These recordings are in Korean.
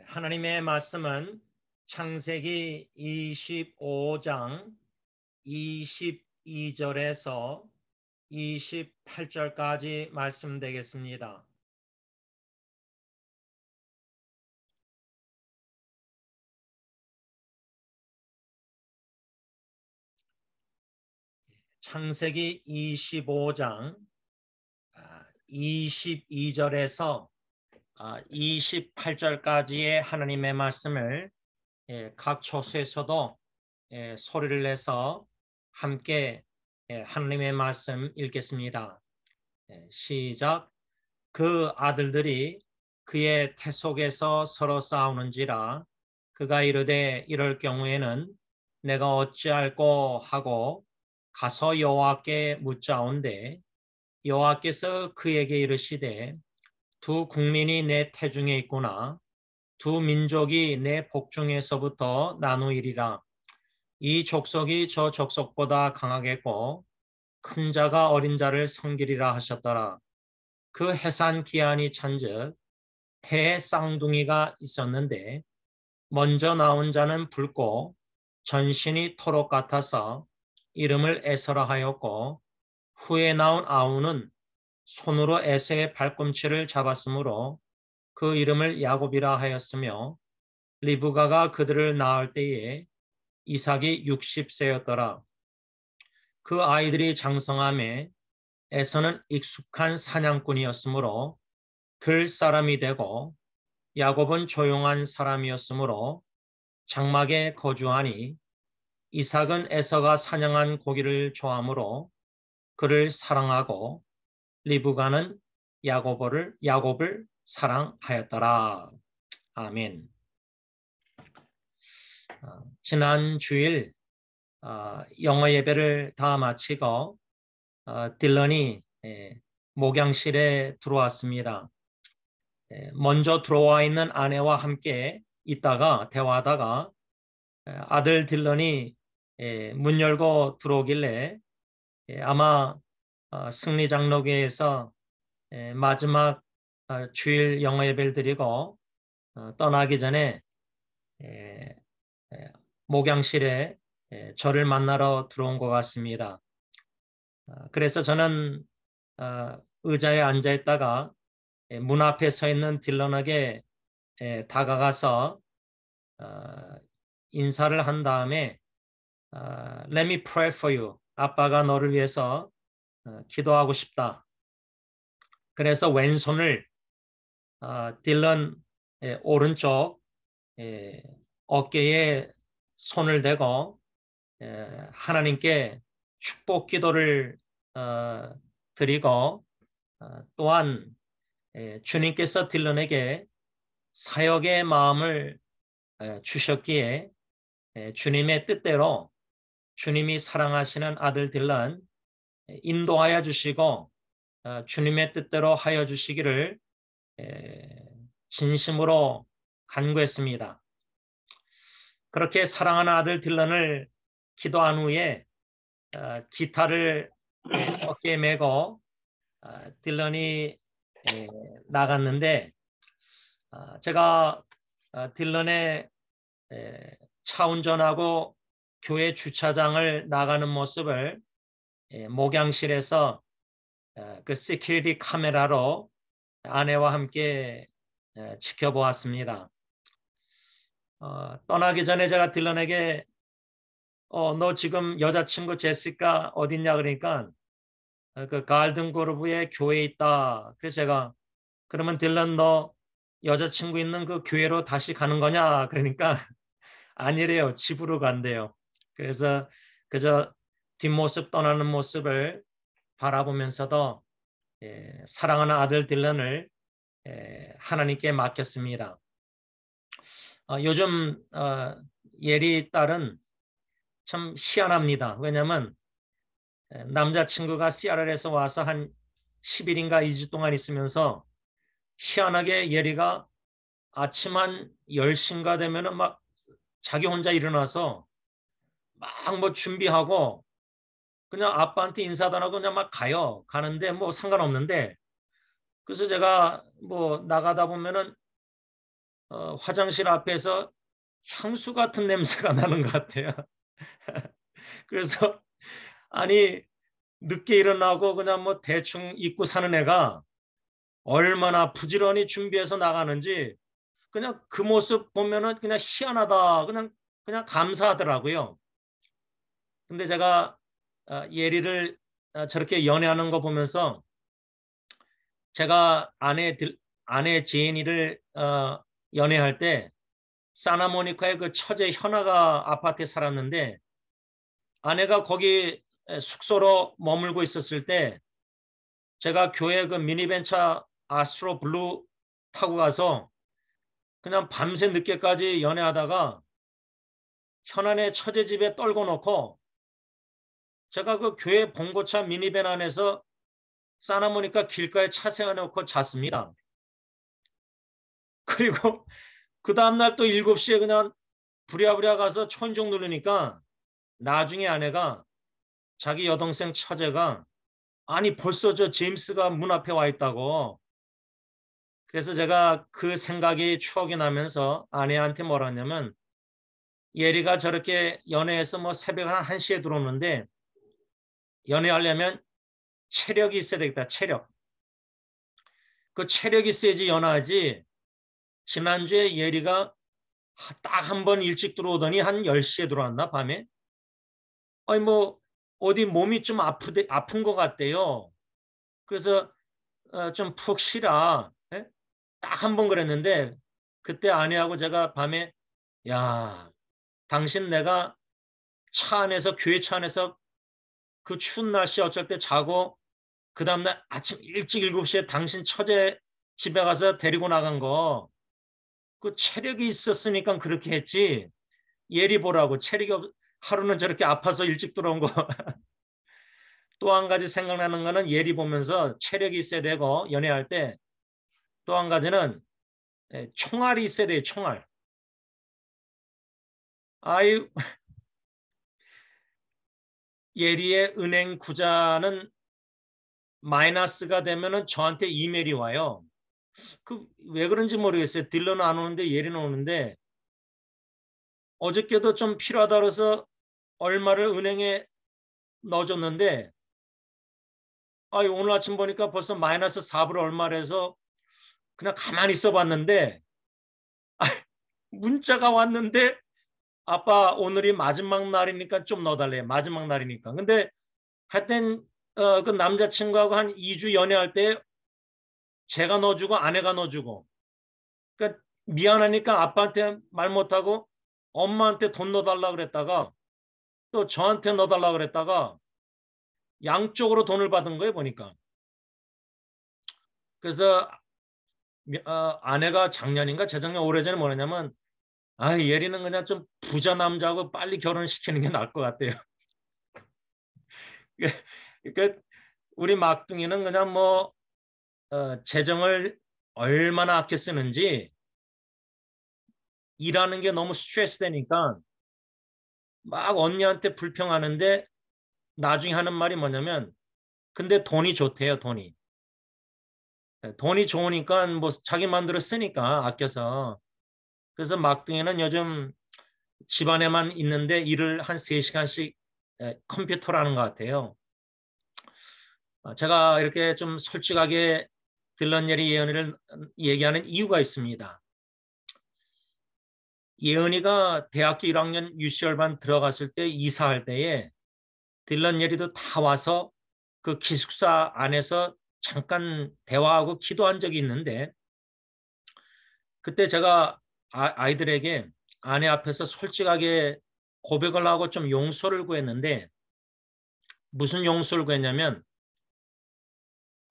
하나님의 말씀은 창세기 25장 22절에서 28절까지 말씀되겠습니다. 창세기 25장 22절에서 28절까지의 하나님의 말씀을 각 초소에서도 소리를 내서 함께 하나님의 말씀 읽겠습니다. 시작. 그 아들들이 그의 태속에서 서로 싸우는지라 그가 이르되 이럴 경우에는 내가 어찌할꼬 하고 가서 여호와께 묻자온데 여호와께서 그에게 이르시되 두 국민이 내 태중에 있구나. 두 민족이 내 복중에서부터 나누이리라. 이 족속이 저 족속보다 강하겠고 큰 자가 어린 자를 섬기리라 하셨더라. 그 해산 기한이 찬즉 태에 쌍둥이가 있었는데 먼저 나온 자는 붉고 전신이 토록 같아서 이름을 에서라 하였고 후에 나온 아우는 손으로 에서의 발꿈치를 잡았으므로 그 이름을 야곱이라 하였으며 리브가가 그들을 낳을 때에 이삭이 60세였더라. 그 아이들이 장성함에 에서는 익숙한 사냥꾼이었으므로 들 사람이 되고 야곱은 조용한 사람이었으므로 장막에 거주하니 이삭은 에서가 사냥한 고기를 좋아하므로 그를 사랑하고 리브가는 야곱을 사랑하였더라. 아멘. 지난 주일 영어 예배를 다 마치고 딜런이 목양실에 들어왔습니다. 먼저 들어와 있는 아내와 함께 있다가 대화하다가 아들 딜런이 문 열고 들어오길래 아마 승리 장로교회에서 마지막 주일 영어 예배를 드리고 떠나기 전에 목양실에 저를 만나러 들어온 것 같습니다. 그래서 저는 의자에 앉아 있다가 문 앞에 서 있는 딜런에게 다가가서 인사를 한 다음에 Let me pray for you. 아빠가 너를 위해서 기도하고 싶다. 그래서 왼손을 딜런 오른쪽 어깨에 손을 대고 하나님께 축복 기도를 드리고 또한 주님께서 딜런에게 사역의 마음을 주셨기에 주님의 뜻대로 주님이 사랑하시는 아들 딜런 인도하여 주시고 주님의 뜻대로 하여 주시기를 진심으로 간구했습니다. 그렇게 사랑하는 아들 딜런을 기도한 후에 기타를 어깨에 메고 딜런이 나갔는데 제가 딜런의 차 운전하고 교회 주차장을 나가는 모습을 목양실에서 그 시큐리티 카메라로 아내와 함께 지켜보았습니다. 떠나기 전에 제가 딜런에게 너 지금 여자친구 제시카 어딨냐 그러니까 그 갈든 그루브의 교회에 있다. 그래서 제가 그러면 딜런 너 여자친구 있는 그 교회로 다시 가는 거냐 그러니까 아니래요. 집으로 간대요. 그래서 그저 뒷모습 떠나는 모습을 바라보면서도 사랑하는 아들 딜런을 하나님께 맡겼습니다. 요즘 예리 딸은 참 희한합니다. 왜냐하면 남자친구가 CRL에서 와서 한 10일인가 2주 동안 있으면서 희한하게 예리가 아침 한 10시인가 되면은 막 자기 혼자 일어나서 막 뭐 준비하고 그냥 아빠한테 인사도 안 하고 그냥 막 가요. 가는데 뭐 상관없는데 그래서 제가 뭐 나가다 보면은 화장실 앞에서 향수 같은 냄새가 나는 것 같아요. 그래서 아니 늦게 일어나고 그냥 뭐 대충 입고 사는 애가 얼마나 부지런히 준비해서 나가는지 그냥 그 모습 보면은 그냥 희한하다. 그냥 감사하더라고요. 근데 제가 예리를 저렇게 연애하는 거 보면서 제가 아내 제인이를 연애할 때 사나모니카의 그 처제 현아가 아파트에 살았는데 아내가 거기 숙소로 머물고 있었을 때 제가 교회 그 미니벤차 아스트로 블루 타고 가서 그냥 밤새 늦게까지 연애하다가 현안의 처제 집에 떨궈 놓고 제가 그 교회 봉고차 미니밴 안에서 사나모니카 길가에 차 세워놓고 잤습니다. 그리고 그 다음날 또 7시에 그냥 부랴부랴 가서 초인종 누르니까 나중에 아내가 자기 여동생 처제가 아니 벌써 저 제임스가 문 앞에 와 있다고. 그래서 제가 그 생각이 추억이 나면서 아내한테 뭐라 했냐면 예리가 저렇게 연애해서 뭐 새벽 한 1시에 들어오는데 연애하려면 체력이 있어야 되겠다. 체력. 그 체력이 있어야지 연애하지. 지난주에 예리가 딱 한 번 일찍 들어오더니 한 10시에 들어왔나 밤에. 아니 뭐 어디 몸이 좀 아픈 것 같대요. 그래서 좀 푹 쉬라. 예? 딱 한 번 그랬는데 그때 아내하고 제가 밤에 야 당신 내가 차 안에서 교회 차 안에서 그 추운 날씨 어쩔 때 자고 그 다음날 아침 일찍 7시에 당신 처제 집에 가서 데리고 나간 거 그 체력이 있었으니까 그렇게 했지. 예리 보라고 체력이 하루는 저렇게 아파서 일찍 들어온 거. 또 한 가지 생각나는 거는 예리 보면서 체력이 있어야 되고 연애할 때 또 한 가지는 총알이 있어야 돼요. 총알. 아유 예리의 은행 구자는 마이너스가 되면은 저한테 이메일이 와요. 그 왜 그런지 모르겠어요. 딜러는 안 오는데 예리는 오는데 어저께도 좀 필요하다 그래서 얼마를 은행에 넣어줬는데 오늘 아침 보니까 벌써 마이너스 4불 얼마래서 그냥 가만히 있어 봤는데 문자가 왔는데 아빠 오늘이 마지막 날이니까 좀 넣어달래. 마지막 날이니까. 근데 하여튼 그 남자친구하고 한 2주 연애할 때 제가 넣어주고 아내가 넣어주고 그러니까 미안하니까 아빠한테 말 못하고 엄마한테 돈 넣어달라 그랬다가 또 저한테 넣어달라 그랬다가 양쪽으로 돈을 받은 거예요 보니까. 그래서 아내가 작년인가 재작년 오래전에 뭐냐면 예리는 그냥 좀 부자 남자하고 빨리 결혼시키는 게 나을 것 같아요. 그러니까 우리 막둥이는 그냥 뭐 재정을 얼마나 아껴 쓰는지 일하는 게 너무 스트레스 되니까 막 언니한테 불평하는데 나중에 하는 말이 뭐냐면 근데 돈이 좋대요. 돈이 좋으니까 뭐 자기 마음대로 쓰니까 아껴서. 그래서 막둥이는 요즘 집안에만 있는데 일을 한 3시간씩 컴퓨터로 하는 것 같아요. 제가 이렇게 좀 솔직하게 딜런 예은이를 얘기하는 이유가 있습니다. 예은이가 대학교 1학년 UCR반 들어갔을 때 이사할 때에 딜런 예리도 다 와서 그 기숙사 안에서 잠깐 대화하고 기도한 적이 있는데 그때 제가 아이들에게 아내 앞에서 솔직하게 고백을 하고 좀 용서를 구했는데 무슨 용서를 구했냐면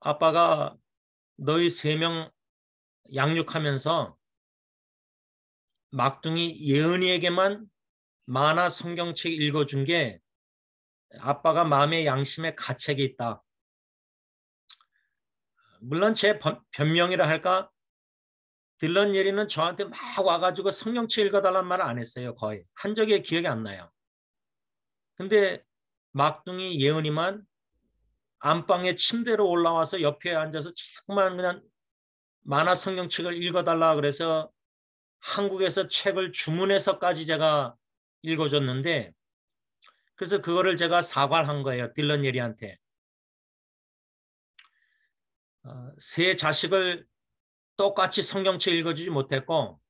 아빠가 너희 3명 양육하면서 막둥이 예은이에게만 만화 성경책 읽어준 게 아빠가 마음의 양심에 가책이 있다. 물론 제 변명이라 할까 딜런 예리는 저한테 막 와가지고 성경책 읽어달라는 말을 안 했어요. 거의 한 적이 기억이 안 나요. 근데 막둥이 예은이만 안방에 침대로 올라와서 옆에 앉아서 자꾸만 그냥 만화 성경책을 읽어달라 그래서 한국에서 책을 주문해서까지 제가 읽어줬는데 그래서 그거를 제가 사과를 한 거예요. 딜런 예리한테. 세 자식을 똑같이 성경책 읽어주지 못했고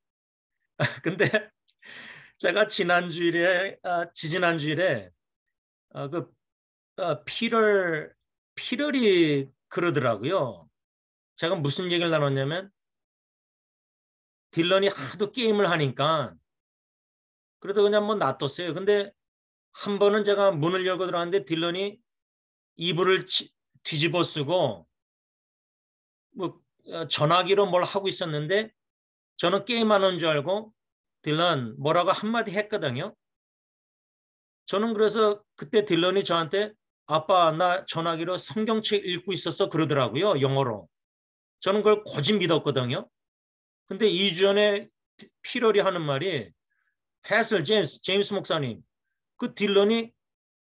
근데 제가 지지난주일에 그 피럴이 그러더라고요. 제가 무슨 얘기를 나눴냐면 딜런이 하도 게임을 하니까 그래도 그냥 뭐 놔뒀어요. 근데 한 번은 제가 문을 열고 들어갔는데 딜런이 이불을 뒤집어 쓰고 뭐 전화기로 뭘 하고 있었는데 저는 게임하는 줄 알고 딜런 뭐라고 한마디 했거든요. 저는 그래서 그때 딜런이 저한테 아빠 나 전화기로 성경책 읽고 있었어 그러더라고요. 영어로. 저는 그걸 거짓 믿었거든요. 근데 2주 전에 피럴이 하는 말이 패슬 제임스 목사님 그 딜런이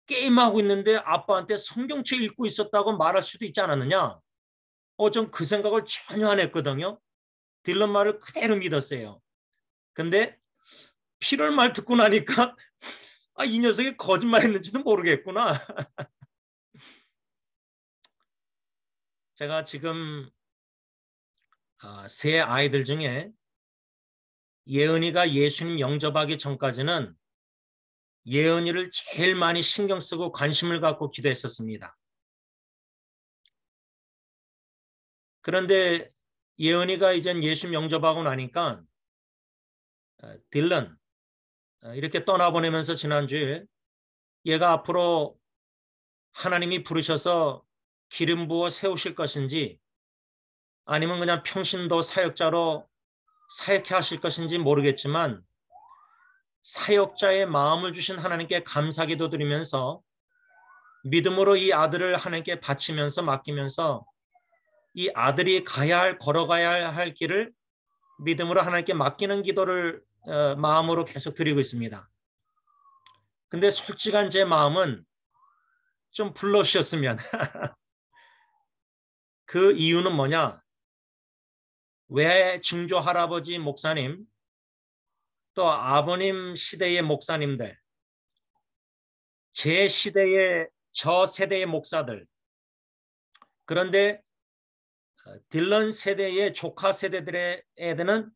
게임하고 있는데 아빠한테 성경책 읽고 있었다고 말할 수도 있지 않았느냐. 전 그 생각을 전혀 안 했거든요. 딜런 말을 그대로 믿었어요. 근데 피럴 말 듣고 나니까 이 녀석이 거짓말했는지도 모르겠구나. 제가 지금 세 아이들 중에 예은이가 예수님 영접하기 전까지는 예은이를 제일 많이 신경 쓰고 관심을 갖고 기도했었습니다. 그런데 예은이가 이젠 예수님 영접하고 나니까 딜런 이렇게 떠나보내면서 지난주에 얘가 앞으로 하나님이 부르셔서 기름 부어 세우실 것인지 아니면 그냥 평신도 사역자로 사역해 하실 것인지 모르겠지만 사역자의 마음을 주신 하나님께 감사기도 드리면서 믿음으로 이 아들을 하나님께 바치면서 맡기면서 이 아들이 걸어가야 할 길을 믿음으로 하나님께 맡기는 기도를 마음으로 계속 드리고 있습니다. 근데 솔직한 제 마음은 좀 불러주셨으면 그 이유는 뭐냐? 왜 증조 할아버지 목사님 또 아버님 시대의 목사님들 제 시대의 저 세대의 목사들 그런데 딜런 세대의 조카 세대들의 애들은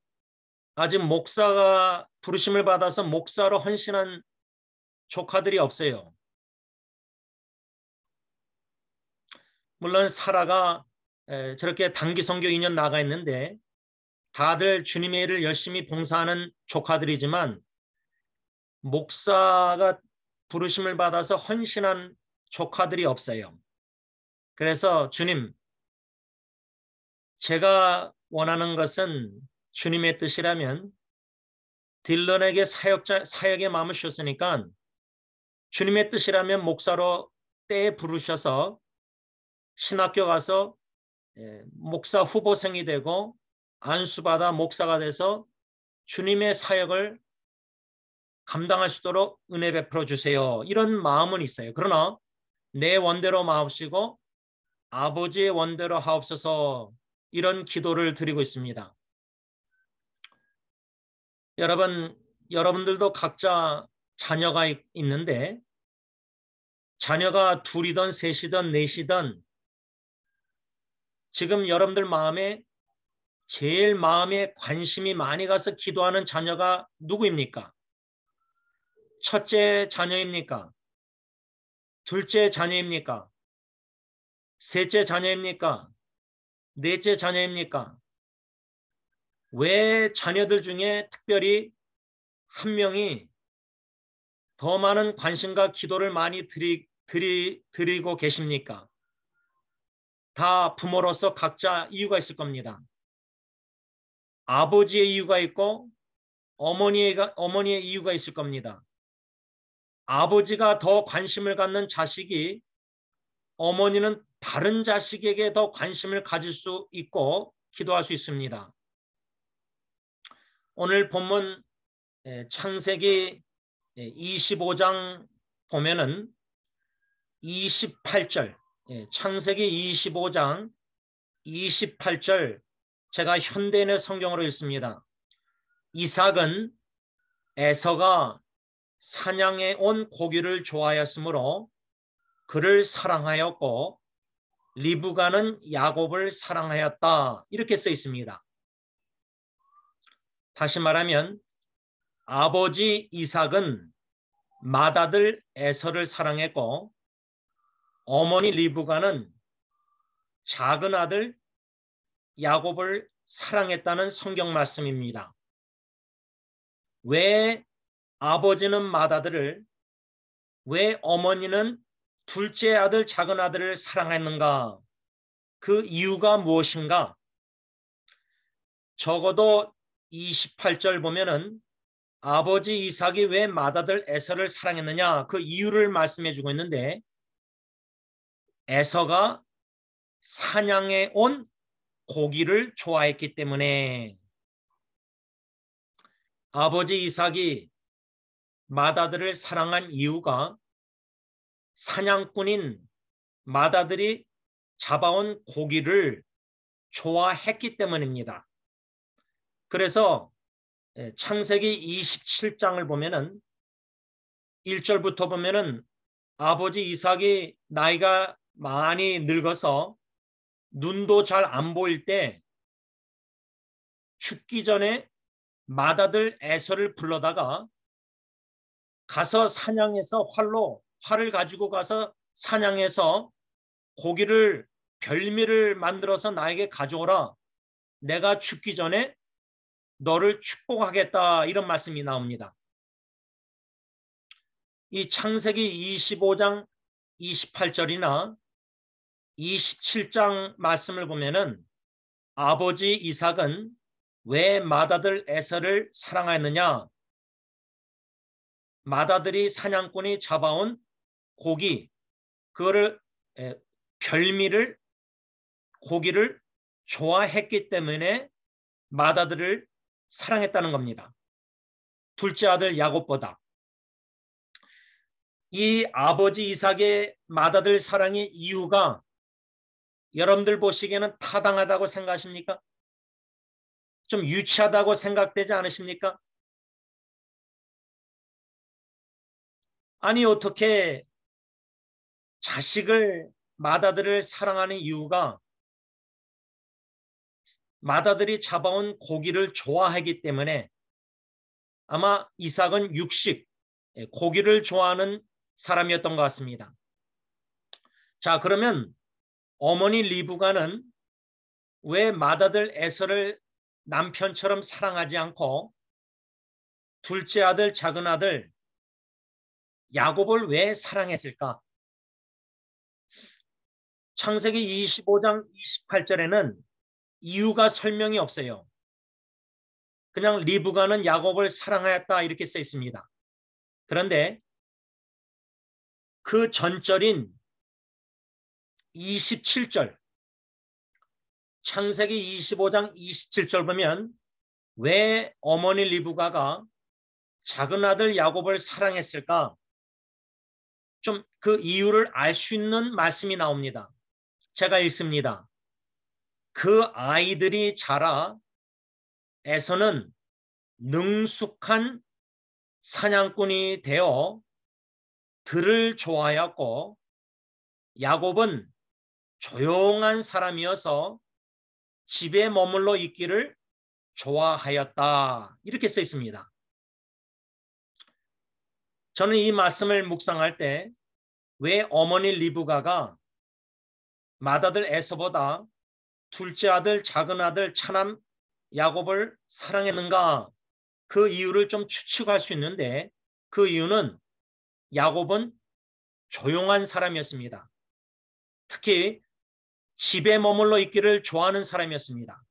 아직 목사가 부르심을 받아서 목사로 헌신한 조카들이 없어요. 물론 사라가 저렇게 단기 선교 2년 나가 있는데 다들 주님의 일을 열심히 봉사하는 조카들이지만 목사가 부르심을 받아서 헌신한 조카들이 없어요. 그래서 주님, 제가 원하는 것은 주님의 뜻이라면 딜런에게 사역의 마음을 주셨으니까 주님의 뜻이라면 목사로 때에 부르셔서 신학교 가서 목사 후보생이 되고 안수받아 목사가 돼서 주님의 사역을 감당할 수 있도록 은혜 베풀어 주세요. 이런 마음은 있어요. 그러나 내 원대로 마옵시고 아버지의 원대로 하옵소서 이런 기도를 드리고 있습니다. 여러분들도 각자 자녀가 있는데 자녀가 둘이든 셋이든 넷이든 지금 여러분들 마음에 제일 마음에 관심이 많이 가서 기도하는 자녀가 누구입니까? 첫째 자녀입니까? 둘째 자녀입니까? 셋째 자녀입니까? 넷째 자녀입니까? 왜 자녀들 중에 특별히 한 명이 더 많은 관심과 기도를 많이 드리고 계십니까? 다 부모로서 각자 이유가 있을 겁니다. 아버지의 이유가 있고 어머니의 이유가 있을 겁니다. 아버지가 더 관심을 갖는 자식이 어머니는 다른 자식에게 더 관심을 가질 수 있고 기도할 수 있습니다. 오늘 본문 창세기 25장 보면은 28절 창세기 25장 28절 제가 현대인의 성경으로 읽습니다. 이삭은 에서가 사냥해 온 고기를 좋아하였으므로 그를 사랑하였고 리브가는 야곱을 사랑하였다. 이렇게 써 있습니다. 다시 말하면 아버지 이삭은 맏아들 에서를 사랑했고 어머니 리브가는 작은 아들 야곱을 사랑했다는 성경 말씀입니다. 왜 아버지는 맏아들을, 왜 어머니는 둘째 아들 작은 아들을 사랑했는가? 그 이유가 무엇인가? 적어도 28절 보면은 아버지 이삭이 왜 맏아들 에서를 사랑했느냐? 그 이유를 말씀해 주고 있는데 에서가 사냥해 온 고기를 좋아했기 때문에 아버지 이삭이 맏아들을 사랑한 이유가 사냥꾼인 맏아들이 잡아온 고기를 좋아했기 때문입니다. 그래서 창세기 27장을 보면은 1절부터 보면은 아버지 이삭이 나이가 많이 늙어서 눈도 잘 안 보일 때 죽기 전에 맏아들 에서를 불러다가 가서 사냥해서 활을 가지고 가서 사냥해서 고기를 별미를 만들어서 나에게 가져오라. 내가 죽기 전에 너를 축복하겠다. 이런 말씀이 나옵니다. 이 창세기 25장 28절이나 27장 말씀을 보면은 아버지 이삭은 왜 맏아들 에서를 사랑하였느냐? 맏아들이 사냥꾼이 잡아온 고기, 그거를 별미를 고기를 좋아했기 때문에 맏아들을 사랑했다는 겁니다. 둘째 아들 야곱보다. 이 아버지 이삭의 맏아들 사랑의 이유가 여러분들 보시기에는 타당하다고 생각하십니까? 좀 유치하다고 생각되지 않으십니까? 아니 어떻게 자식을 맏아들을 사랑하는 이유가 맏아들이 잡아온 고기를 좋아하기 때문에 아마 이삭은 육식, 고기를 좋아하는 사람이었던 것 같습니다. 자, 그러면 어머니 리브가는 왜 맏아들 에서를 남편처럼 사랑하지 않고 둘째 아들, 작은 아들 야곱을 왜 사랑했을까? 창세기 25장 28절에는 이유가 설명이 없어요. 그냥 리브가는 야곱을 사랑하였다 이렇게 써 있습니다. 그런데 그 전절인 27절, 창세기 25장 27절 보면 왜 어머니 리브가가 작은 아들 야곱을 사랑했을까? 좀 그 이유를 알 수 있는 말씀이 나옵니다. 제가 읽습니다. 그 아이들이 자라 에서는 능숙한 사냥꾼이 되어 들을 좋아하였고 야곱은 조용한 사람이어서 집에 머물러 있기를 좋아하였다. 이렇게 써 있습니다. 저는 이 말씀을 묵상할 때 왜 어머니 리브가가 맏아들 에서보다 둘째 아들, 작은 아들, 차남 야곱을 사랑했는가? 그 이유를 좀 추측할 수 있는데 그 이유는 야곱은 조용한 사람이었습니다. 특히 집에 머물러 있기를 좋아하는 사람이었습니다.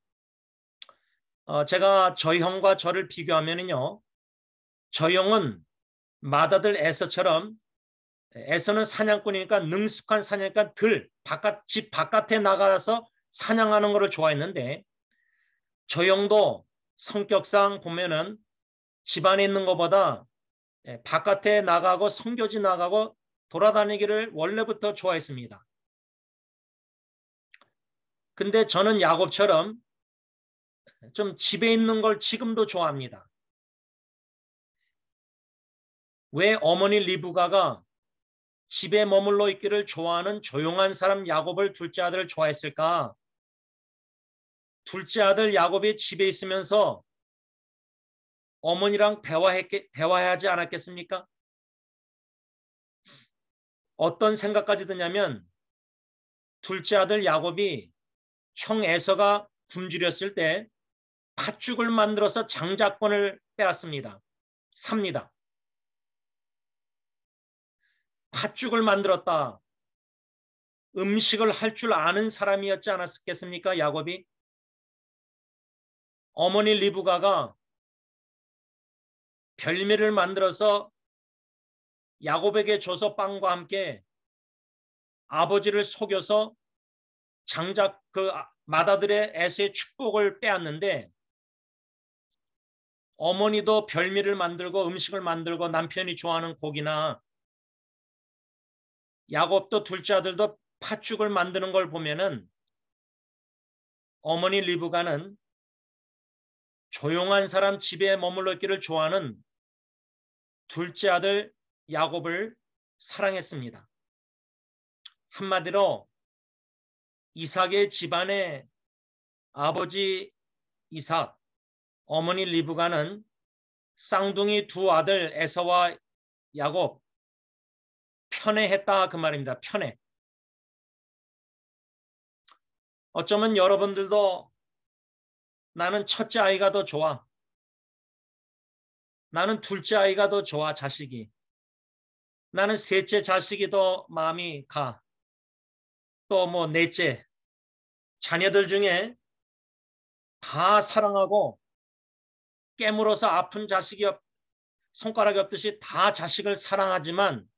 제가 저 형과 저를 비교하면요, 저 형은 맏아들 에서처럼 에서는 사냥꾼이니까 능숙한 사냥이니까 집 바깥에 나가서 사냥하는 것을 좋아했는데 저 형도 성격상 보면은 집안에 있는 것보다 바깥에 나가고 선교지 나가고 돌아다니기를 원래부터 좋아했습니다. 근데 저는 야곱처럼 좀 집에 있는 걸 지금도 좋아합니다. 왜 어머니 리브가가 집에 머물러 있기를 좋아하는 조용한 사람 야곱을 둘째 아들을 좋아했을까? 둘째 아들 야곱이 집에 있으면서 어머니랑 대화하지 않았겠습니까? 어떤 생각까지 드냐면 둘째 아들 야곱이 형 에서가 굶주렸을 때 팥죽을 만들어서 장자권을 빼앗습니다. 삽니다. 팥죽을 만들었다. 음식을 할 줄 아는 사람이었지 않았겠습니까? 야곱이. 어머니 리브가가 별미를 만들어서 야곱에게 줘서 빵과 함께 아버지를 속여서 장작 그 맏아들의 에서의 축복을 빼앗는데 어머니도 별미를 만들고 음식을 만들고 남편이 좋아하는 고기나 야곱도 둘째 아들도 팥죽을 만드는 걸 보면은 어머니 리브가는 조용한 사람 집에 머물러 있기를 좋아하는 둘째 아들 야곱을 사랑했습니다. 한마디로 이삭의 집안의 아버지 이삭, 어머니 리브가는 쌍둥이 두 아들 에서와 야곱 편애했다 그 말입니다. 편애. 어쩌면 여러분들도 나는 첫째 아이가 더 좋아. 나는 둘째 아이가 더 좋아, 자식이. 나는 셋째 자식이 더 마음이 가. 또 뭐 넷째. 자녀들 중에 다 사랑하고 깨물어서 아픈 자식이 손가락이 없듯이 다 자식을 사랑하지만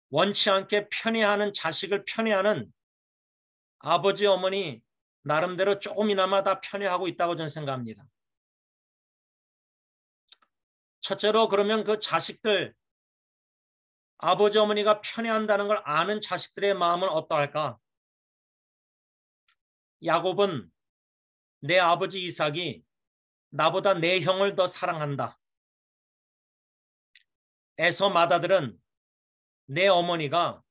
원치 않게 편애하는 자식을 편애하는 아버지 어머니 나름대로 조금이나마 다 편애하고 있다고 저는 생각합니다. 첫째로 그러면 그 자식들 아버지 어머니가 편애한다는 걸 아는 자식들의 마음은 어떠할까? 야곱은 내 아버지 이삭이 나보다 내 형을 더 사랑한다. 에서 맏아들은 내 어머니가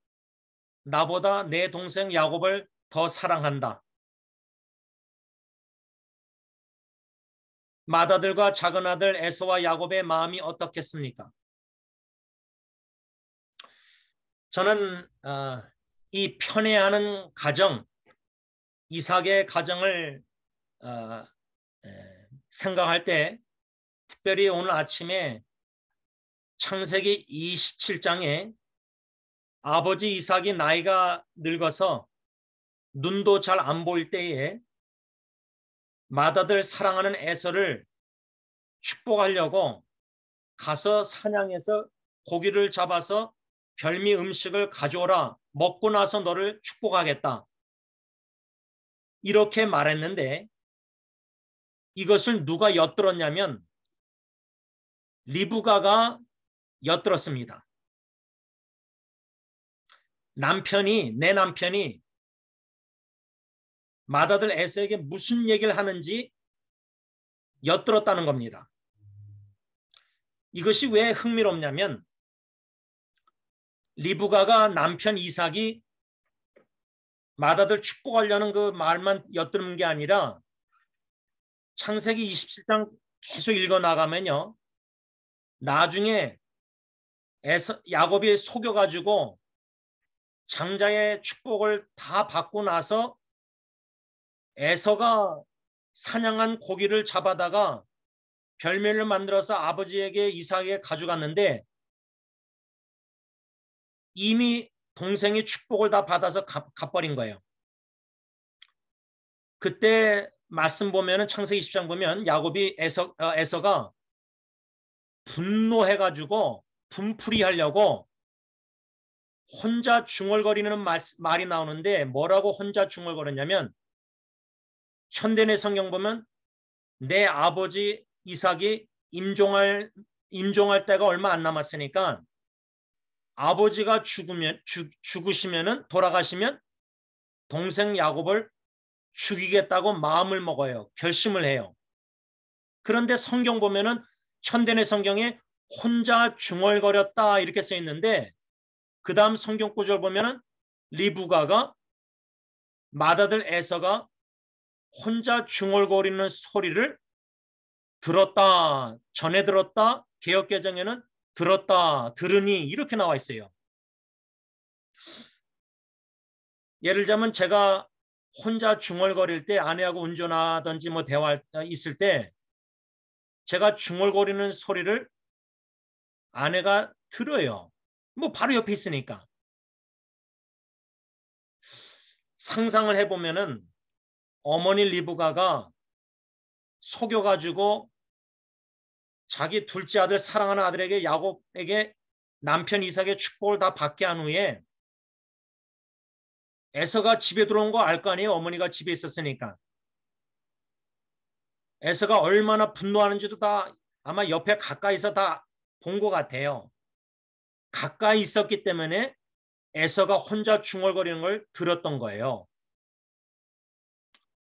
나보다 내 동생 야곱을 더 사랑한다. 맏아들과 작은아들 에서와 야곱의 마음이 어떻겠습니까? 저는 이 편애하는 가정, 이삭의 가정을 생각할 때 특별히 오늘 아침에 창세기 27장에 아버지 이삭이 나이가 늙어서 눈도 잘 안 보일 때에 맏아들 사랑하는 에서를 축복하려고 가서 사냥해서 고기를 잡아서 별미 음식을 가져오라. 먹고 나서 너를 축복하겠다. 이렇게 말했는데 이것을 누가 엿들었냐면 리브가가 엿들었습니다. 내 남편이 맏아들 에서에게 무슨 얘기를 하는지 엿들었다는 겁니다. 이것이 왜 흥미롭냐면 리브가가 남편 이삭이 맏아들 축복하려는 그 말만 엿들은 게 아니라 창세기 27장 계속 읽어나가면요. 나중에 야곱이 속여가지고 장자의 축복을 다 받고 나서 에서가 사냥한 고기를 잡아다가 별미를 만들어서 아버지에게 이삭에게 가져갔는데 이미 동생이 축복을 다 받아서 갚버린 거예요. 그때 말씀 보면은 창세기 20장 보면 야곱이 에서가 분노해가지고 분풀이 하려고 혼자 중얼거리는 말이 나오는데 뭐라고 혼자 중얼거렸냐면 현대의 성경 보면 내 아버지 이삭이 임종할 때가 얼마 안 남았으니까 아버지가 죽으시면은 돌아가시면 동생 야곱을 죽이겠다고 마음을 먹어요. 결심을 해요. 그런데 성경 보면은 현대의 성경에 혼자 중얼거렸다 이렇게 써 있는데 그 다음 성경 구절 보면은 리브가가 맏아들 에서가 혼자 중얼거리는 소리를 들었다, 전에 들었다, 개역개정에는 들었다, 들으니 이렇게 나와 있어요. 예를 들자면 제가 혼자 중얼거릴 때 아내하고 운전하든지 뭐 대화 있을 때 제가 중얼거리는 소리를 아내가 들어요. 뭐 바로 옆에 있으니까. 상상을 해보면은 어머니 리브가가 속여가지고 자기 둘째 아들 사랑하는 아들에게 야곱에게 남편 이삭의 축복을 다 받게 한 후에 에서가 집에 들어온 거 알 거 아니에요. 어머니가 집에 있었으니까. 에서가 얼마나 분노하는지도 다 아마 옆에 가까이서 다 본 것 같아요. 가까이 있었기 때문에 에서가 혼자 중얼거리는 걸 들었던 거예요.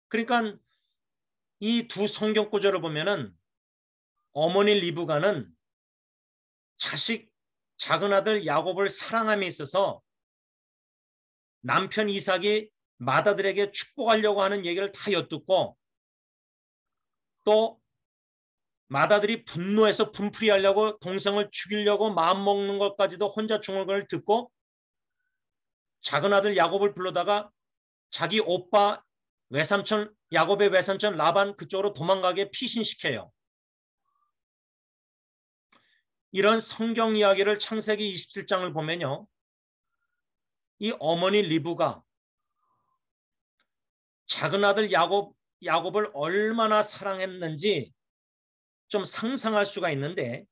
그러니까 이 두 성경 구절을 보면은 어머니 리브가는 자식 작은 아들 야곱을 사랑함에 있어서 남편 이삭이 맏아들에게 축복하려고 하는 얘기를 다 엿듣고 또 맏아들이 분노해서 분풀이하려고 동생을 죽이려고 마음먹는 것까지도 혼자 중얼거리를 듣고 작은 아들 야곱을 불러다가 자기 오빠 외삼촌 야곱의 외삼촌 라반 그쪽으로 도망가게 피신시켜요. 이런 성경 이야기를 창세기 27장을 보면요. 이 어머니 리브가 작은 아들 야곱을 얼마나 사랑했는지 좀 상상할 수가 있는데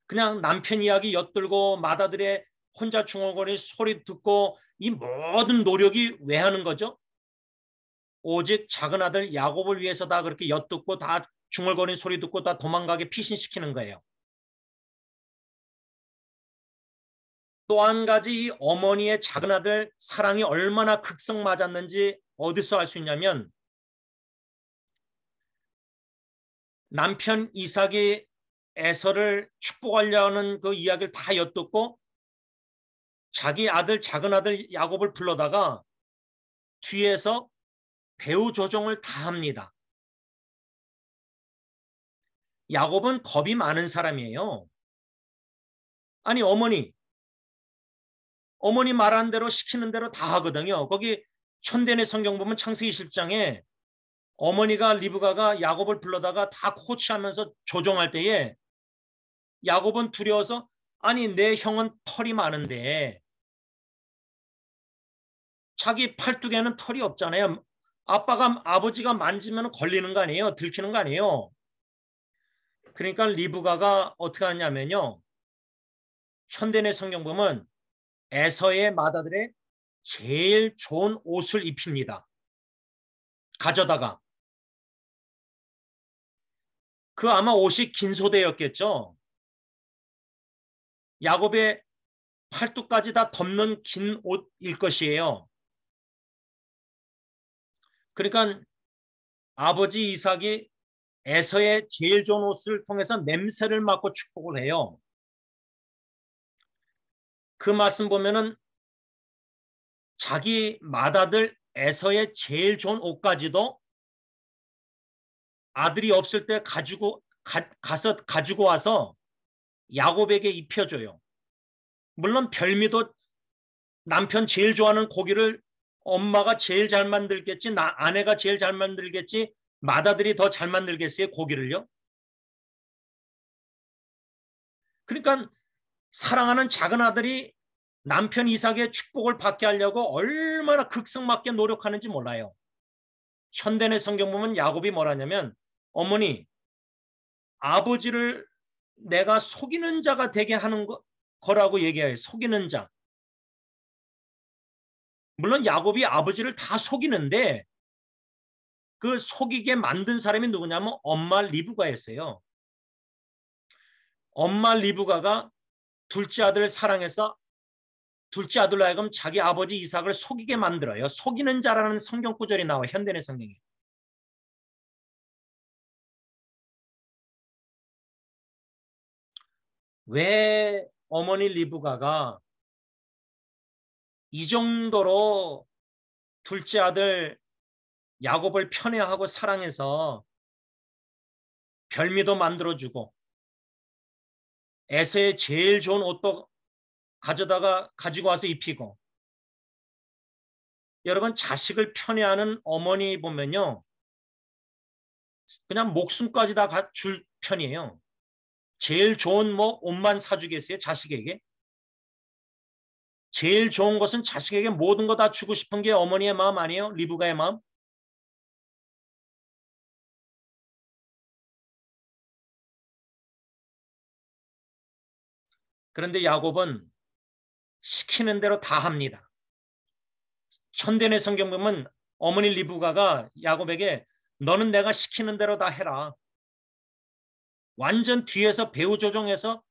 그냥 남편 이야기 엿들고 맏아들의 혼자 중얼거리는 소리 듣고 이 모든 노력이 왜 하는 거죠? 오직 작은 아들 야곱을 위해서 다 그렇게 엿듣고 다 중얼거리는 소리 듣고 다 도망가게 피신시키는 거예요. 또 한 가지 이 어머니의 작은 아들 사랑이 얼마나 극성맞았는지 어디서 알 수 있냐면 남편 이삭이 에서를 축복하려는 그 이야기를 다 엿듣고 자기 아들 작은 아들 야곱을 불러다가 뒤에서 배후 조종을 다 합니다. 야곱은 겁이 많은 사람이에요. 아니 어머니 말한 대로 시키는 대로 다 하거든요. 거기 현대의 성경 보면 창세기 10장에 어머니가 리브가가 야곱을 불러다가 다 코치하면서 조종할 때에 야곱은 두려워서 아니 내 형은 털이 많은데 자기 팔뚝에는 털이 없잖아요. 아버지가 만지면 걸리는 거 아니에요. 들키는 거 아니에요. 그러니까 리브가가 어떻게 하냐면요. 현대의 성경 보면 에서의 맏아들의 제일 좋은 옷을 입힙니다. 가져다가 그 아마 옷이 긴 소대였겠죠. 야곱의 팔뚝까지 다 덮는 긴 옷일 것이에요. 그러니까 아버지 이삭이 에서의 제일 좋은 옷을 통해서 냄새를 맡고 축복을 해요. 그 말씀 보면은 자기 맏아들 에서의 제일 좋은 옷까지도 아들이 없을 때 가서 가지고 와서 야곱에게 입혀줘요. 물론 별미도 남편 제일 좋아하는 고기를 엄마가 제일 잘 만들겠지, 아내가 제일 잘 만들겠지, 맏아들이 더 잘 만들겠어요, 고기를요? 그러니까 사랑하는 작은 아들이 남편 이삭의 축복을 받게 하려고 얼마나 극성맞게 노력하는지 몰라요. 현대의 성경 보면 야곱이 뭐라냐면 어머니 아버지를 내가 속이는 자가 되게 하는 거라고 얘기해요. 속이는 자. 물론 야곱이 아버지를 다 속이는데 그 속이게 만든 사람이 누구냐면 엄마 리브가였어요. 엄마 리브가가 둘째 아들을 사랑해서 둘째 아들로 하여금 자기 아버지 이삭을 속이게 만들어요. 속이는 자라는 성경 구절이 나와 현대의 성경에. 왜 어머니 리브가가 이 정도로 둘째 아들 야곱을 편애하고 사랑해서 별미도 만들어주고 에서의 제일 좋은 옷도 가지고 와서 입히고, 여러분 자식을 편애하는 어머니 보면요, 그냥 목숨까지 다 줄 편이에요. 제일 좋은 뭐 옷만 사주겠어요, 자식에게? 제일 좋은 것은 자식에게 모든 거 다 주고 싶은 게 어머니의 마음 아니에요? 리브가의 마음? 그런데 야곱은 시키는 대로 다 합니다. 현대의 성경 보면 어머니 리브가가 야곱에게 너는 내가 시키는 대로 다 해라. 완전 뒤에서 배후 조종해서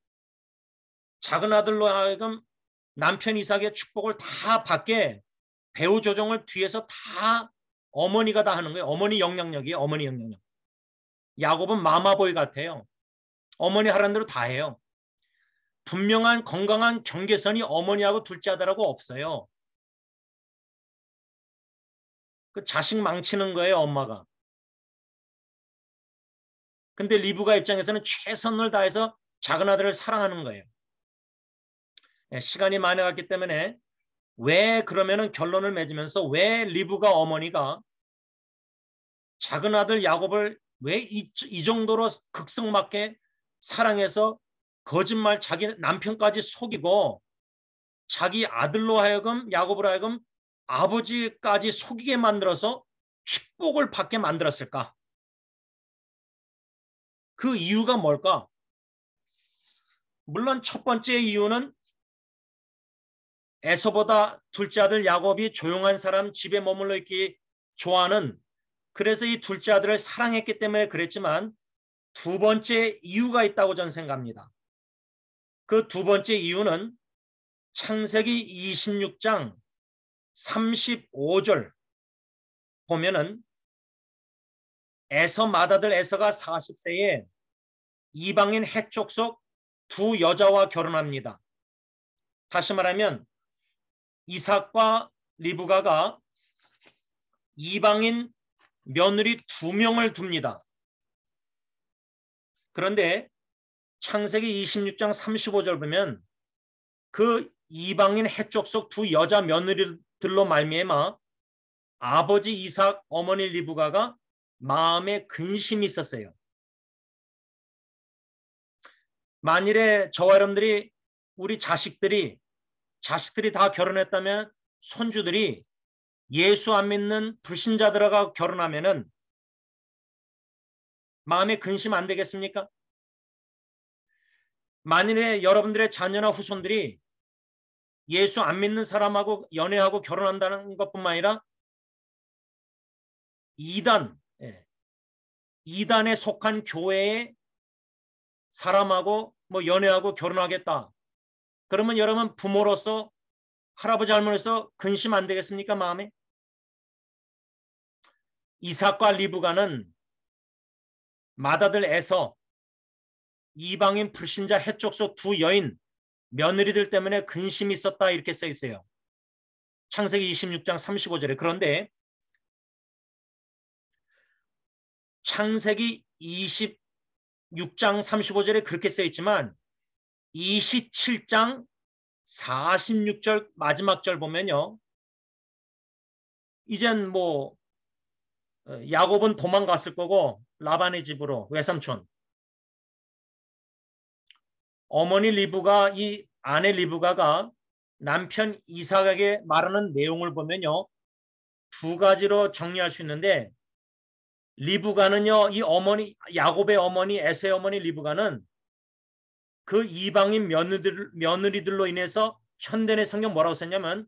작은 아들로 하여금 남편 이삭의 축복을 다 받게 배후 조종을 뒤에서 다 어머니가 다 하는 거예요. 어머니 영향력이에요. 어머니 영향력. 야곱은 마마보이 같아요. 어머니 하라는 대로 다 해요. 분명한 건강한 경계선이 어머니하고 둘째 아들하고 없어요. 그 자식 망치는 거예요, 엄마가. 근데 리브가 입장에서는 최선을 다해서 작은 아들을 사랑하는 거예요. 시간이 많이 갔기 때문에 왜 그러면은 결론을 맺으면서 왜 리브가 어머니가 작은 아들 야곱을 왜 이 정도로 극성맞게 사랑해서 거짓말 자기 남편까지 속이고 자기 아들로 하여금 야곱으로 하여금 아버지까지 속이게 만들어서 축복을 받게 만들었을까? 그 이유가 뭘까? 물론 첫 번째 이유는 에서보다 둘째 아들 야곱이 조용한 사람, 집에 머물러 있기 좋아하는, 그래서 이 둘째 아들을 사랑했기 때문에 그랬지만 두 번째 이유가 있다고 저는 생각합니다. 그 두 번째 이유는 창세기 26장 35절 보면은 에서 맏아들 에서가 40세에 이방인 헷족속 두 여자와 결혼합니다. 다시 말하면 이삭과 리브가가 이방인 며느리 2명을 둡니다. 그런데 창세기 26장 35절 보면 그 이방인 헷족속 두 여자 며느리들로 말미암아 아버지 이삭, 어머니 리브가가 마음에 근심이 있었어요. 만일에 저와 여러분들이 우리 자식들이 다 결혼했다면 손주들이 예수 안 믿는 불신자들하고 결혼하면은 마음에 근심 안 되겠습니까? 만일에 여러분들의 자녀나 후손들이 예수 안 믿는 사람하고 연애하고 결혼한다는 것뿐만 아니라 이단에 속한 교회의 사람하고 뭐 연애하고 결혼하겠다. 그러면 여러분 부모로서 할아버지 할머니로서 근심 안 되겠습니까? 마음에? 이삭과 리브가는 맏아들 에서 이방인 불신자 헷족속 두 여인 며느리들 때문에 근심이 있었다 이렇게 써 있어요. 창세기 26장 35절에. 그런데 창세기 26장 35절에 그렇게 써 있지만 27장 46절 마지막 절 보면요. 이젠 뭐 야곱은 도망갔을 거고 라반의 집으로 외삼촌. 어머니 리브가 이 아내 리브가가 남편 이삭에게 말하는 내용을 보면요. 두 가지로 정리할 수 있는데 리브가는요. 이 어머니 야곱의 어머니 에서의 어머니 리브가는 그 이방인 며느리들로 인해서 현대의 성경 뭐라고 썼냐면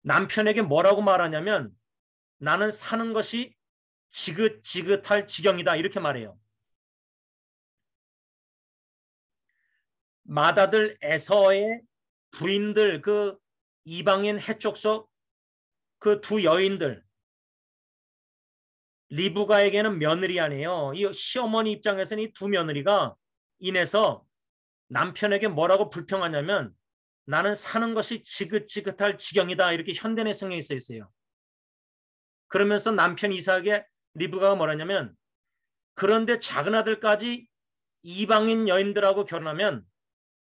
남편에게 뭐라고 말하냐면 나는 사는 것이 지긋지긋할 지경이다 이렇게 말해요. 맏아들 에서의 부인들 그 이방인 헷족속 그 두 여인들 리브가에게는 며느리 아니에요. 이 시어머니 입장에서는 이 두 며느리가 인해서 남편에게 뭐라고 불평하냐면 나는 사는 것이 지긋지긋할 지경이다. 이렇게 현대의 성경에 써 있어요. 그러면서 남편 이삭에게 리브가가 뭐라냐면 그런데 작은 아들까지 이방인 여인들하고 결혼하면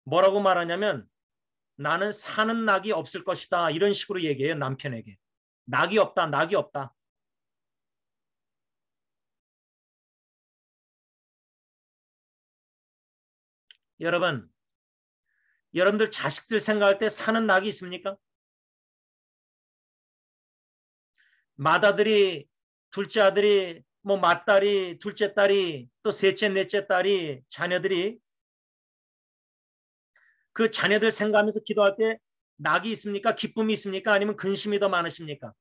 뭐라고 말하냐면 나는 사는 낙이 없을 것이다. 이런 식으로 얘기해요. 남편에게. 낙이 없다. 낙이 없다. 여러분들 자식들 생각할 때 사는 낙이 있습니까? 맏아들이, 둘째 아들이, 뭐 맏딸이, 둘째 딸이, 또 셋째, 넷째 딸이, 자녀들이 그 자녀들 생각하면서 기도할 때 낙이 있습니까? 기쁨이 있습니까? 아니면 근심이 더 많으십니까?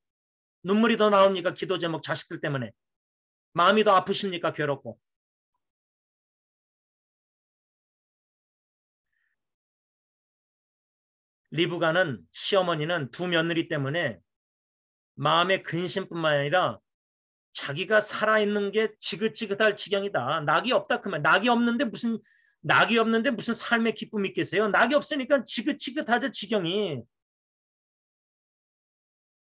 눈물이 더 나옵니까? 기도 제목 자식들 때문에. 마음이 더 아프십니까? 괴롭고. 리브가는 시어머니는 두 며느리 때문에 마음의 근심뿐만 아니라 자기가 살아있는 게 지긋지긋할 지경이다. 낙이 없다. 그만. 낙이 없는데 무슨 삶의 기쁨이 있겠어요? 낙이 없으니까 지긋지긋하죠, 지경이.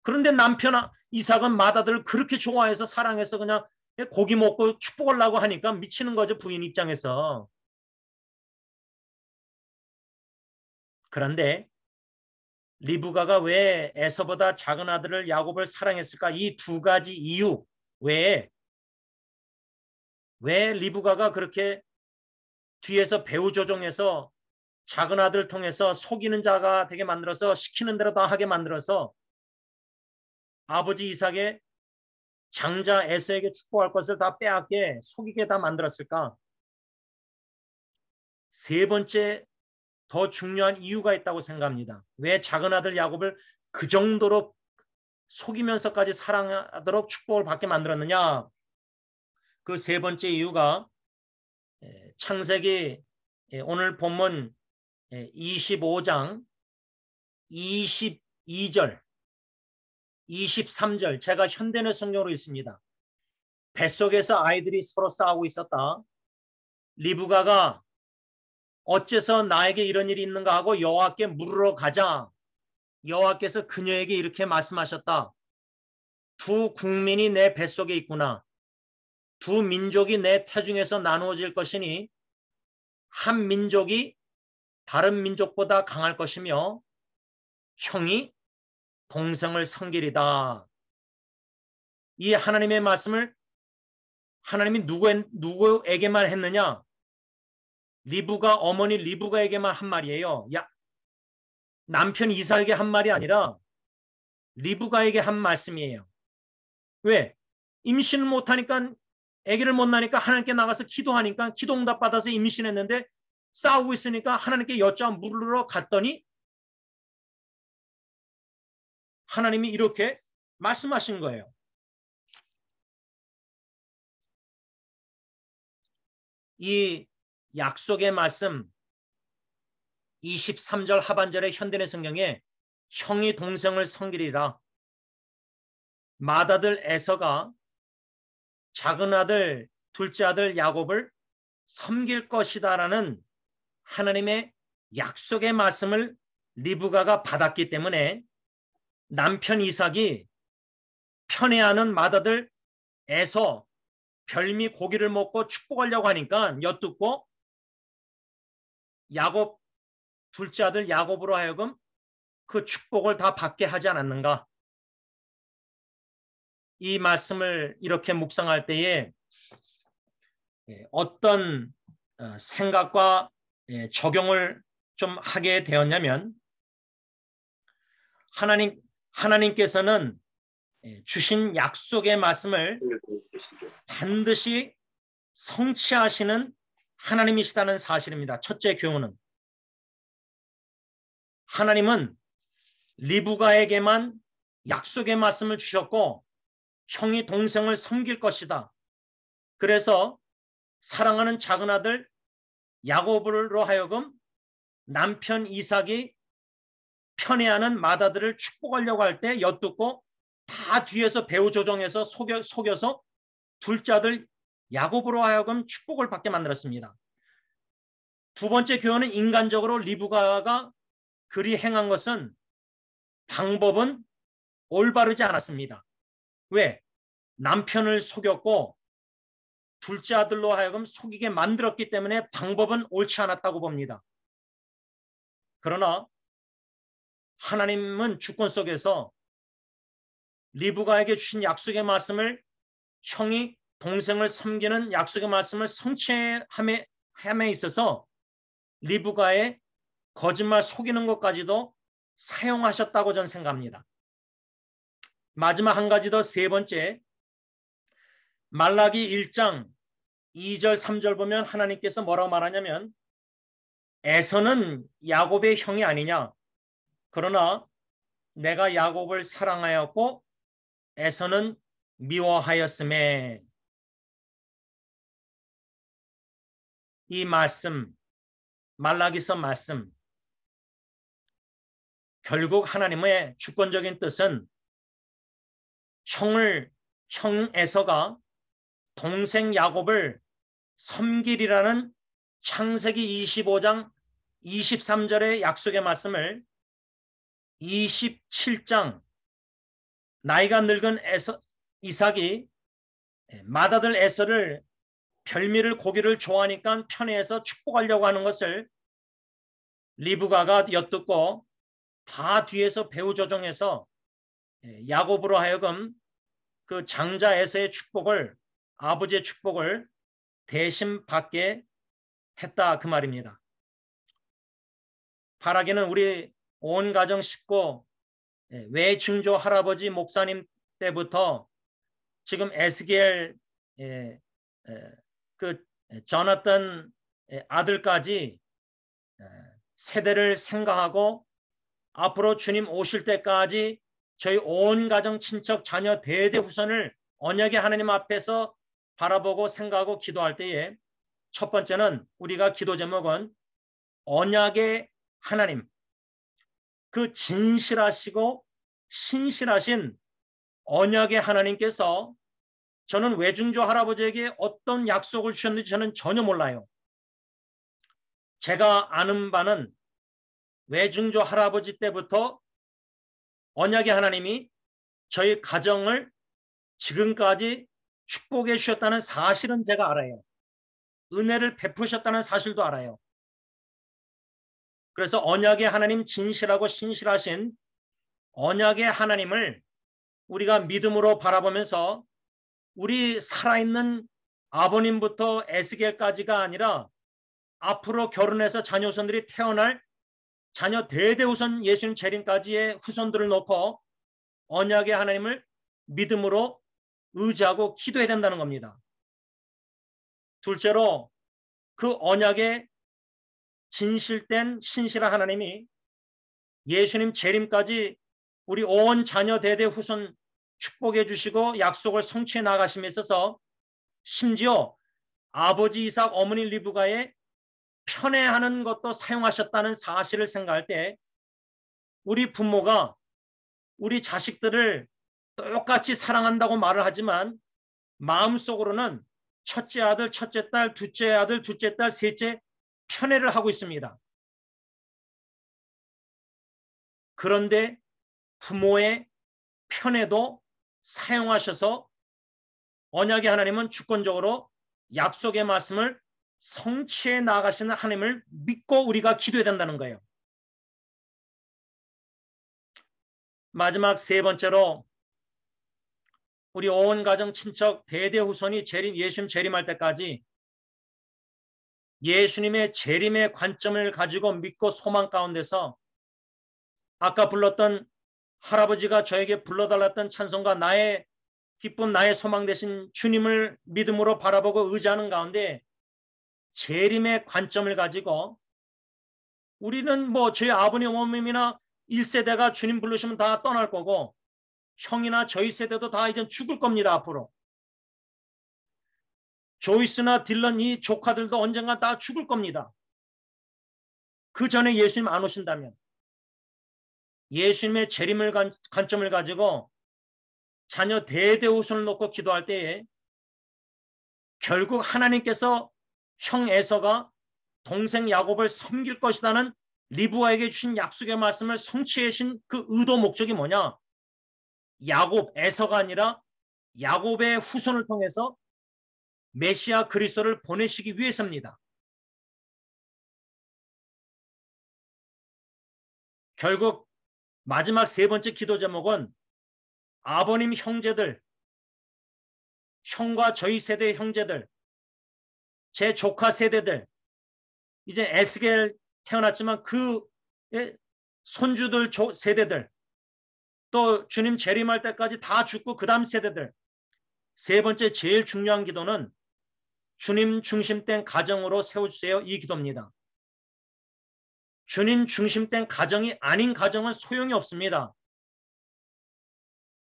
그런데 남편 이삭은 맏아들을 그렇게 좋아해서 사랑해서 그냥 고기 먹고 축복하려고 하니까 미치는 거죠, 부인 입장에서. 그런데 리브가가 왜 에서보다 작은 아들을 야곱을 사랑했을까? 이 두 가지 이유 외에 왜 리브가가 그렇게 뒤에서 배후 조종해서 작은 아들을 통해서 속이는 자가 되게 만들어서 시키는 대로 다 하게 만들어서 아버지 이삭의 장자 에서에게 축복할 것을 다 빼앗게 속이게 다 만들었을까? 세 번째 더 중요한 이유가 있다고 생각합니다. 왜 작은 아들 야곱을 그 정도로 속이면서까지 사랑하도록 축복을 받게 만들었느냐? 그 세 번째 이유가 창세기 오늘 본문 25장 22절 23절 제가 현대의 성경으로 있습니다. 뱃속에서 아이들이 서로 싸우고 있었다. 리브가가 어째서 나에게 이런 일이 있는가 하고 여호와께 물으러 가자. 여호와께서 그녀에게 이렇게 말씀하셨다. 두 국민이 내 뱃속에 있구나. 두 민족이 내 태중에서 나누어질 것이니 한 민족이 다른 민족보다 강할 것이며 형이 동생을 섬기리다. 이 하나님의 말씀을 하나님이 누구에게만 했느냐? 어머니 리브가에게만 한 말이에요. 남편 이삭에게 한 말이 아니라 리브가에게 한 말씀이에요. 왜? 임신을 못하니까 아기를 못 낳으니까 하나님께 나가서 기도하니까 기도 응답 받아서 임신했는데 싸우고 있으니까 하나님께 여쭤 물으러 갔더니 하나님이 이렇게 말씀하신 거예요. 이 약속의 말씀 23절 하반절의 현대의 성경에 형이 동생을 섬기리라. 맏아들 에서가 작은 아들, 둘째 아들 야곱을 섬길 것이다라는 하나님의 약속의 말씀을 리브가가 받았기 때문에 남편 이삭이 편애하는 맏아들 에서 별미 고기를 먹고 축복하려고 하니까 엿듣고 야곱 둘째 아들 야곱으로 하여금 그 축복을 다 받게 하지 않았는가? 이 말씀을 이렇게 묵상할 때에 어떤 생각과 적용을 좀 하게 되었냐면 하나님께서는 주신 약속의 말씀을 반드시 성취하시는 하나님이시다는 사실입니다. 첫째 교훈은 하나님은 리브가에게만 약속의 말씀을 주셨고 형이 동생을 섬길 것이다. 그래서 사랑하는 작은 아들 야곱으로 하여금 남편 이삭이 편애하는 맏아들을 축복하려고 할 때 엿듣고 다 뒤에서 배후 조종해서 속여서 둘째 아들 야곱으로 하여금 축복을 받게 만들었습니다. 두 번째 교훈은 인간적으로 리브가가 그리 행한 것은 방법은 올바르지 않았습니다. 왜? 남편을 속였고 둘째 아들로 하여금 속이게 만들었기 때문에 방법은 옳지 않았다고 봅니다. 그러나 하나님은 주권 속에서 리브가에게 주신 약속의 말씀을 형이 동생을 섬기는 약속의 말씀을 성취함에 있어서 리브가의 거짓말 속이는 것까지도 사용하셨다고 저는 생각합니다. 마지막 한 가지 더, 세 번째, 말라기 1장 2절 3절 보면 하나님께서 뭐라고 말하냐면 에서는 야곱의 형이 아니냐, 그러나 내가 야곱을 사랑하였고 에서는 미워하였음에, 이 말씀, 말라기서 말씀, 결국 하나님의 주권적인 뜻은 형 에서가 동생 야곱을 섬기리라는 창세기 25장 23절의 약속의 말씀을 27장 나이가 늙은 이삭이 맏아들 에서를 별미를 고기를 좋아하니까 편애해서 축복하려고 하는 것을 리브가가 엿듣고 다 뒤에서 배후 조종해서 야곱으로 하여금 그 장자 에서의 축복을, 아버지의 축복을 대신 받게 했다, 그 말입니다. 바라기는 우리 온 가정 식구, 외증조 할아버지 목사님 때부터 지금 에스겔 그 조나단 아들까지 세대를 생각하고 앞으로 주님 오실 때까지 저희 온 가정 친척 자녀 대대 후손을 언약의 하나님 앞에서 바라보고 생각하고 기도할 때에 첫 번째는 우리가 기도 제목은 언약의 하나님, 그 진실하시고 신실하신 언약의 하나님께서, 저는 외증조 할아버지에게 어떤 약속을 주셨는지 저는 전혀 몰라요. 제가 아는 바는 외증조 할아버지 때부터 언약의 하나님이 저희 가정을 지금까지 축복해 주셨다는 사실은 제가 알아요. 은혜를 베푸셨다는 사실도 알아요. 그래서 언약의 하나님, 진실하고 신실하신 언약의 하나님을 우리가 믿음으로 바라보면서 우리 살아있는 아버님부터 에스겔까지가 아니라 앞으로 결혼해서 자녀손들이 태어날 자녀 대대후손 예수님 재림까지의 후손들을 놓고 언약의 하나님을 믿음으로 의지하고 기도해야 된다는 겁니다. 둘째로, 그 언약의 진실된 신실한 하나님이 예수님 재림까지 우리 온 자녀 대대 후손 축복해 주시고 약속을 성취해 나가심에 있어서 심지어 아버지 이삭, 어머니 리브가의 편애하는 것도 사용하셨다는 사실을 생각할 때 우리 부모가 우리 자식들을 똑같이 사랑한다고 말을 하지만 마음속으로는 첫째 아들, 첫째 딸, 둘째 아들, 둘째 딸, 셋째 편애를 하고 있습니다. 그런데 부모의 편애도 사용하셔서 언약의 하나님은 주권적으로 약속의 말씀을 성취해 나가시는 하나님을 믿고 우리가 기도해야 된다는 거예요. 마지막 세 번째로, 우리 온 가정 친척 대대 후손이 예수님 재림할 때까지 예수님의 재림의 관점을 가지고 믿고 소망 가운데서 아까 불렀던 할아버지가 저에게 불러달랐던 찬송가 나의 기쁨 나의 소망 되신 주님을 믿음으로 바라보고 의지하는 가운데 재림의 관점을 가지고 우리는 뭐 저희 아버님 어머님이나 1세대가 주님 부르시면 다 떠날 거고 형이나 저희 세대도 다 이제 죽을 겁니다. 앞으로 조이스나 딜런 이 조카들도 언젠가 다 죽을 겁니다. 그 전에 예수님 안 오신다면 예수님의 재림을 관점을 가지고 자녀 대대후손을 놓고 기도할 때에 결국 하나님께서 형 에서가 동생 야곱을 섬길 것이라는 리브가에게 주신 약속의 말씀을 성취하신 그 의도 목적이 뭐냐? 야곱, 에서가 아니라 야곱의 후손을 통해서 메시아 그리스도를 보내시기 위해서입니다. 결국 마지막 세 번째 기도 제목은 아버님 형제들, 형과 저희 세대의 형제들, 제 조카 세대들, 이제 에스겔 태어났지만 그 손주들 세대들, 또 주님 재림할 때까지 다 죽고 그 다음 세대들. 세 번째 제일 중요한 기도는 주님 중심된 가정으로 세워주세요. 이 기도입니다. 주님 중심된 가정이 아닌 가정은 소용이 없습니다.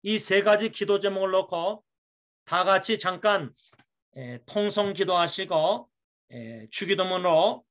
이 세 가지 기도 제목을 놓고 다 같이 잠깐 통성 기도하시고 주기도문으로